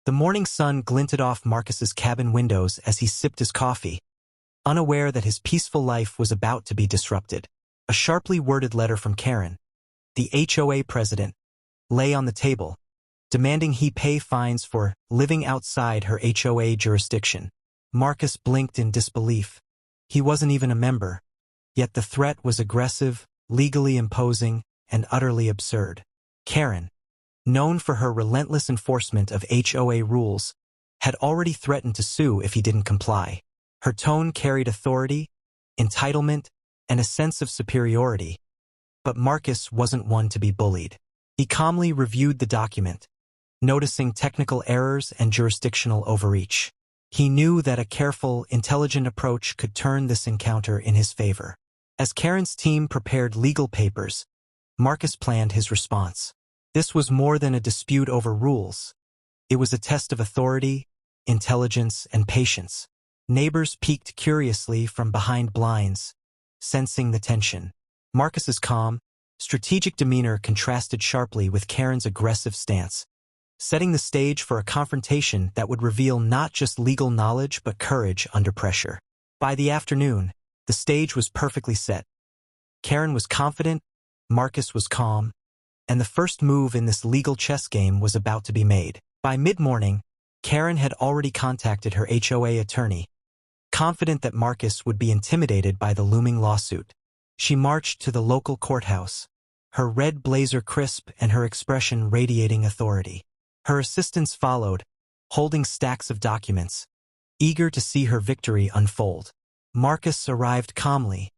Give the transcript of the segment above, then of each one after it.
The morning sun glinted off Marcus's cabin windows as he sipped his coffee, unaware that his peaceful life was about to be disrupted. A sharply worded letter from Karen, the HOA president, lay on the table, demanding he pay fines for living outside her HOA jurisdiction. Marcus blinked in disbelief. He wasn't even a member, yet the threat was aggressive, legally imposing, and utterly absurd. Karen, known for her relentless enforcement of HOA rules, had already threatened to sue if he didn't comply. Her tone carried authority, entitlement, and a sense of superiority. But Marcus wasn't one to be bullied. He calmly reviewed the document, noticing technical errors and jurisdictional overreach. He knew that a careful, intelligent approach could turn this encounter in his favor. As Karen's team prepared legal papers, Marcus planned his response. This was more than a dispute over rules. It was a test of authority, intelligence, and patience. Neighbors peeked curiously from behind blinds, sensing the tension. Marcus's calm, strategic demeanor contrasted sharply with Karen's aggressive stance, setting the stage for a confrontation that would reveal not just legal knowledge but courage under pressure. By the afternoon, the stage was perfectly set. Karen was confident, Marcus was calm, and the first move in this legal chess game was about to be made. By mid-morning, Karen had already contacted her HOA attorney, confident that Marcus would be intimidated by the looming lawsuit. She marched to the local courthouse, her red blazer crisp and her expression radiating authority. Her assistants followed, holding stacks of documents, eager to see her victory unfold. Marcus arrived calmly,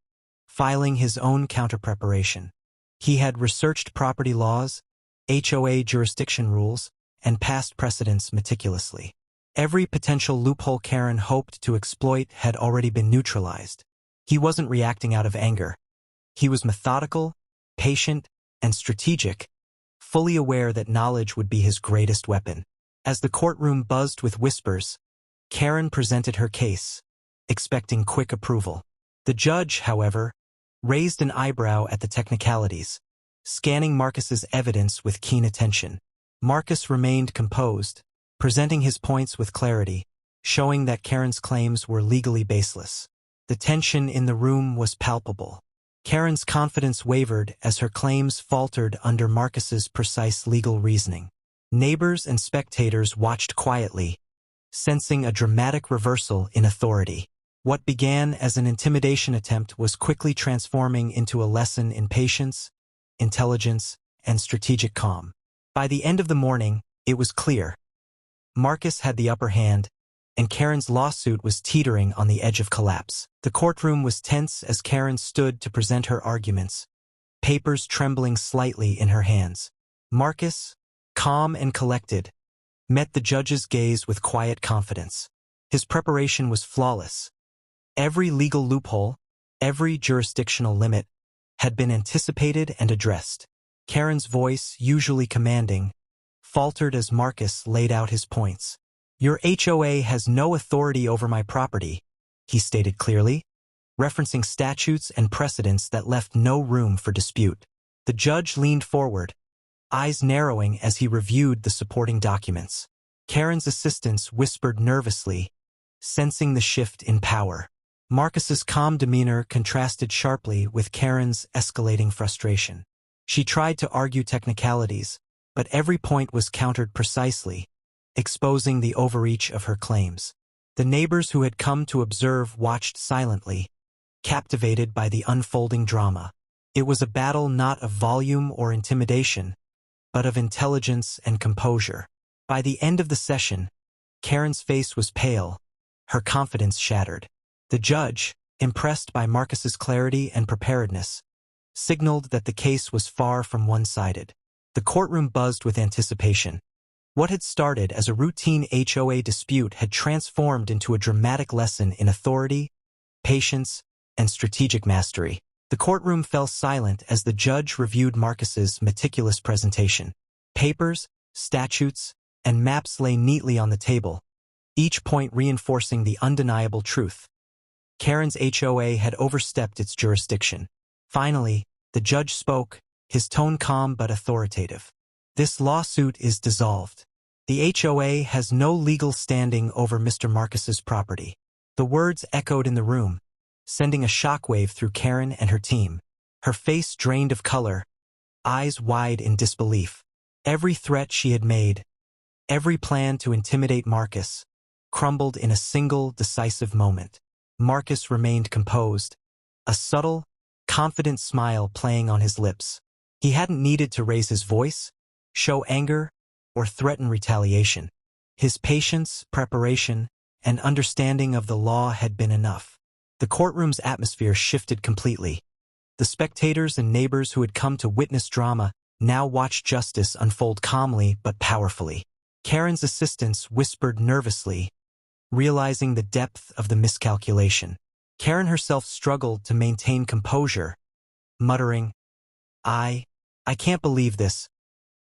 filing his own counter-preparation. He had researched property laws, HOA jurisdiction rules, and past precedents meticulously. Every potential loophole Karen hoped to exploit had already been neutralized. He wasn't reacting out of anger. He was methodical, patient, and strategic, fully aware that knowledge would be his greatest weapon. As the courtroom buzzed with whispers, Karen presented her case, expecting quick approval. The judge, however, raised an eyebrow at the technicalities, scanning Marcus's evidence with keen attention. Marcus remained composed, presenting his points with clarity, showing that Karen's claims were legally baseless. The tension in the room was palpable. Karen's confidence wavered as her claims faltered under Marcus's precise legal reasoning. Neighbors and spectators watched quietly, sensing a dramatic reversal in authority. What began as an intimidation attempt was quickly transforming into a lesson in patience, intelligence, and strategic calm. By the end of the morning, it was clear. Marcus had the upper hand, and Karen's lawsuit was teetering on the edge of collapse. The courtroom was tense as Karen stood to present her arguments, papers trembling slightly in her hands. Marcus, calm and collected, met the judge's gaze with quiet confidence. His preparation was flawless. Every legal loophole, every jurisdictional limit, had been anticipated and addressed. Karen's voice, usually commanding, faltered as Marcus laid out his points. "Your HOA has no authority over my property," he stated clearly, referencing statutes and precedents that left no room for dispute. The judge leaned forward, eyes narrowing as he reviewed the supporting documents. Karen's assistants whispered nervously, sensing the shift in power. Marcus's calm demeanor contrasted sharply with Karen's escalating frustration. She tried to argue technicalities, but every point was countered precisely, exposing the overreach of her claims. The neighbors who had come to observe watched silently, captivated by the unfolding drama. It was a battle not of volume or intimidation, but of intelligence and composure. By the end of the session, Karen's face was pale, her confidence shattered. The judge, impressed by Marcus's clarity and preparedness, signaled that the case was far from one-sided. The courtroom buzzed with anticipation. What had started as a routine HOA dispute had transformed into a dramatic lesson in authority, patience, and strategic mastery. The courtroom fell silent as the judge reviewed Marcus's meticulous presentation. Papers, statutes, and maps lay neatly on the table, each point reinforcing the undeniable truth. Karen's HOA had overstepped its jurisdiction. Finally, the judge spoke, his tone calm but authoritative. "This lawsuit is dissolved. The HOA has no legal standing over Mr. Marcus's property. The words echoed in the room, sending a shockwave through Karen and her team. Her face drained of color, eyes wide in disbelief. Every threat she had made, every plan to intimidate Marcus, crumbled in a single decisive moment. Marcus remained composed, a subtle, confident smile playing on his lips. He hadn't needed to raise his voice, show anger, or threaten retaliation. His patience, preparation, and understanding of the law had been enough. The courtroom's atmosphere shifted completely. The spectators and neighbors who had come to witness drama now watched justice unfold calmly but powerfully. Karen's assistants whispered nervously, realizing the depth of the miscalculation. Karen herself struggled to maintain composure, muttering, I can't believe this."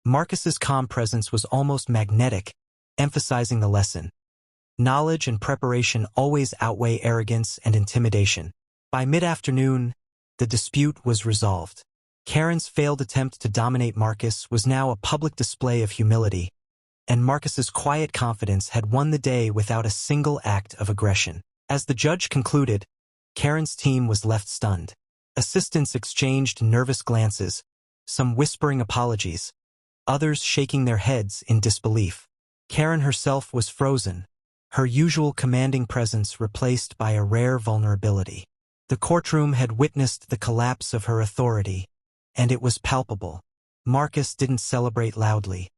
Marcus's calm presence was almost magnetic, emphasizing the lesson. Knowledge and preparation always outweigh arrogance and intimidation. By mid-afternoon, the dispute was resolved. Karen's failed attempt to dominate Marcus was now a public display of humility, and Marcus's quiet confidence had won the day without a single act of aggression. As the judge concluded, Karen's team was left stunned. Assistants exchanged nervous glances, some whispering apologies, others shaking their heads in disbelief. Karen herself was frozen, her usual commanding presence replaced by a rare vulnerability. The courtroom had witnessed the collapse of her authority, and it was palpable. Marcus didn't celebrate loudly.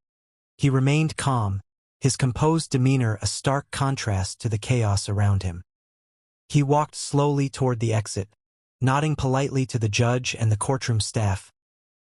He remained calm, his composed demeanor a stark contrast to the chaos around him. He walked slowly toward the exit, nodding politely to the judge and the courtroom staff,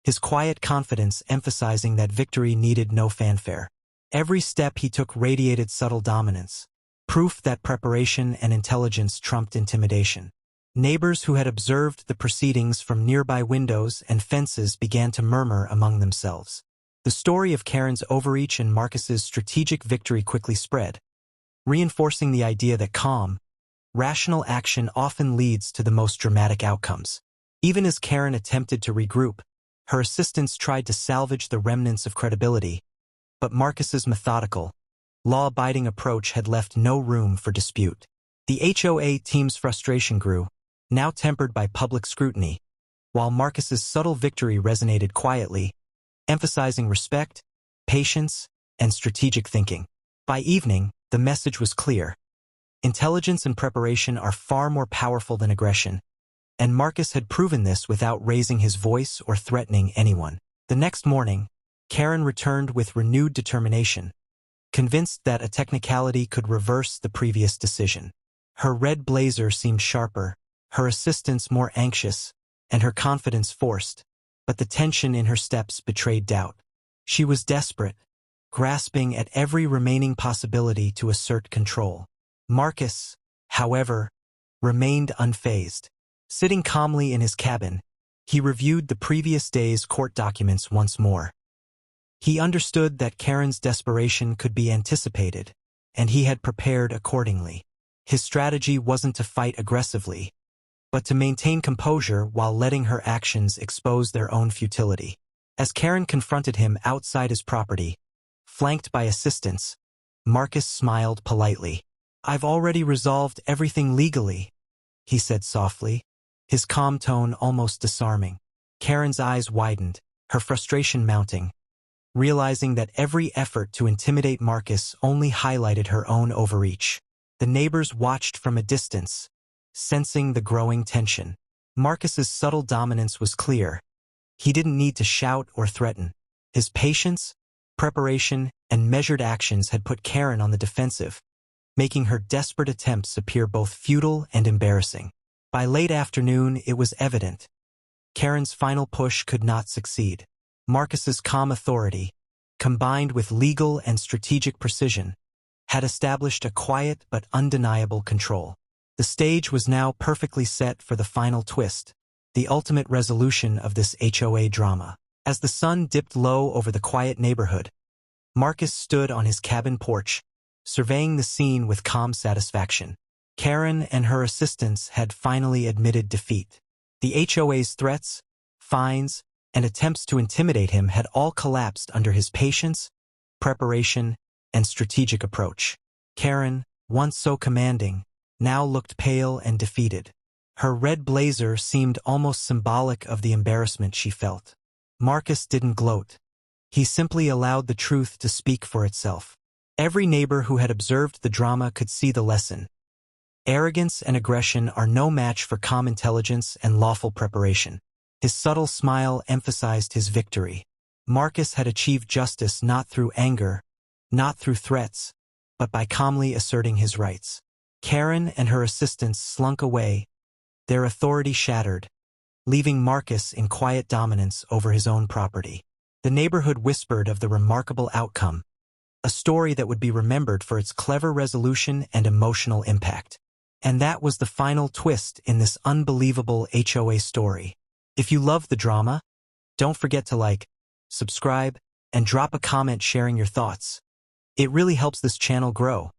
his quiet confidence emphasizing that victory needed no fanfare. Every step he took radiated subtle dominance, proof that preparation and intelligence trumped intimidation. Neighbors who had observed the proceedings from nearby windows and fences began to murmur among themselves. The story of Karen's overreach and Marcus's strategic victory quickly spread, reinforcing the idea that calm, rational action often leads to the most dramatic outcomes. Even as Karen attempted to regroup, her assistants tried to salvage the remnants of credibility, but Marcus's methodical, law-abiding approach had left no room for dispute. The HOA team's frustration grew, now tempered by public scrutiny, while Marcus's subtle victory resonated quietly, emphasizing respect, patience, and strategic thinking. By evening, the message was clear. Intelligence and preparation are far more powerful than aggression, and Marcus had proven this without raising his voice or threatening anyone. The next morning, Karen returned with renewed determination, convinced that a technicality could reverse the previous decision. Her red blazer seemed sharper, her assistants more anxious, and her confidence forced, but the tension in her steps betrayed doubt. She was desperate, grasping at every remaining possibility to assert control. Marcus, however, remained unfazed. Sitting calmly in his cabin, he reviewed the previous day's court documents once more. He understood that Karen's desperation could be anticipated, and he had prepared accordingly. His strategy wasn't to fight aggressively, but to maintain composure while letting her actions expose their own futility. As Karen confronted him outside his property, flanked by assistants, Marcus smiled politely. "I've already resolved everything legally," he said softly, his calm tone almost disarming. Karen's eyes widened, her frustration mounting, realizing that every effort to intimidate Marcus only highlighted her own overreach. The neighbors watched from a distance, sensing the growing tension. Marcus's subtle dominance was clear. He didn't need to shout or threaten. His patience, preparation, and measured actions had put Karen on the defensive, making her desperate attempts appear both futile and embarrassing. By late afternoon, it was evident. Karen's final push could not succeed. Marcus's calm authority, combined with legal and strategic precision, had established a quiet but undeniable control. The stage was now perfectly set for the final twist, the ultimate resolution of this HOA drama. As the sun dipped low over the quiet neighborhood, Marcus stood on his cabin porch, surveying the scene with calm satisfaction. Karen and her assistants had finally admitted defeat. The HOA's threats, fines, and attempts to intimidate him had all collapsed under his patience, preparation, and strategic approach. Karen, once so commanding, now looked pale and defeated. Her red blazer seemed almost symbolic of the embarrassment she felt. Marcus didn't gloat. He simply allowed the truth to speak for itself. Every neighbor who had observed the drama could see the lesson. Arrogance and aggression are no match for calm intelligence and lawful preparation. His subtle smile emphasized his victory. Marcus had achieved justice not through anger, not through threats, but by calmly asserting his rights. Karen and her assistants slunk away, their authority shattered, leaving Marcus in quiet dominance over his own property. The neighborhood whispered of the remarkable outcome, a story that would be remembered for its clever resolution and emotional impact. And that was the final twist in this unbelievable HOA story. If you love the drama, don't forget to like, subscribe, and drop a comment sharing your thoughts. It really helps this channel grow.